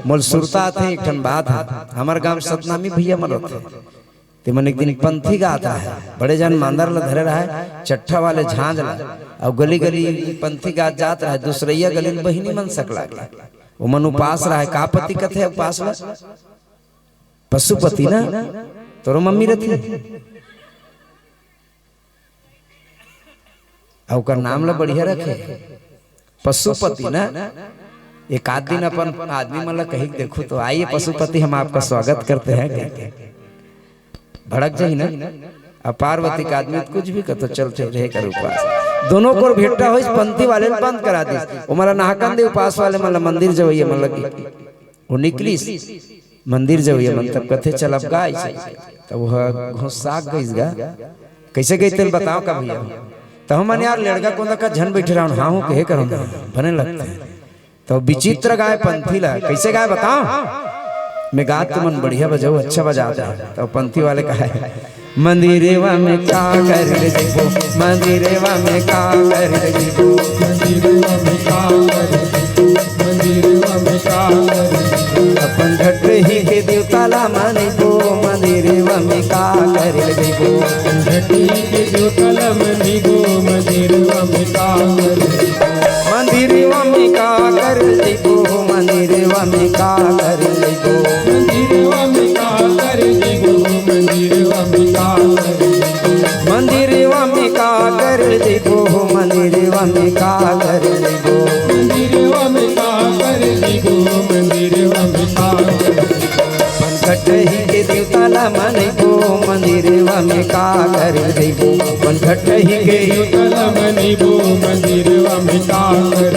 मोल सुरता थे एक ठन बात है हमार गांव सतनामी भैया मरत थे ते मन एक दिन पंथी गाता है बड़े जन मांदर ला धरे रहा है चट्ठा वाले झांझ ला और गली गली पंथी गात जात रहा है दूसरैया गली में बहिनी मन सकला वो मन उपास रहा है का पति कथे उपास ला पशुपति ना तोरो मम्मी रहती और का नाम ला बढ़िया रखे पशुपति ना। एक आध दिन अपन आदमी मतलब कहीं देखो तो आइए पशुपति हम आपका स्वागत करते हैं भड़क जाही ना अब पार्वती का आदमी कुछ भी कहते चलते रहे कर उपास दोनों को भेटा हो पंथी वाले बंद करा दी वो मतलब नाहकन दे उपास वाले मतलब मंदिर जो ये मतलब वो निकली मंदिर जो ये मतलब कथे चल अब गाय तब वह घुसा गईगा कैसे गई तेल बताओ का भैया तो हम यार लड़का कौन का झन बैठे रहा हूँ हाँ हूँ कहे करूँ बने लगता है तो विचित्र गाय पंथी ला कैसे गाय बताओ मैं गात तो मन बढ़िया बजाओ अच्छा बजाता है तो पंथी वाले कहा है मंदिरेवा में का कर ले जीवो मंदिरेवा में का कर ले जीवो मंदिरेवा में का कर मंदिरेवा में का अपन घट ही के देवताला माने को मंदिरेवा में का कर ले जीवो घट ही के देवताला माने को मंदिरेवा में का कर मंदिरेवा में का कर जीवो मंदिरेवा में का कर जीवो मंदिरेवा में का कर जीवो मंदिरेवा में का मंदिरेवा में का कर देखो मंदिरेवा में का कर देखो मंदिरेवा में का कर देखो मंदिरेवा में का पंखट ही के देवताला माने को मंदिरेवा में का कर देखो पंखट ही के देवताला माने को मंदिरेवा में का कर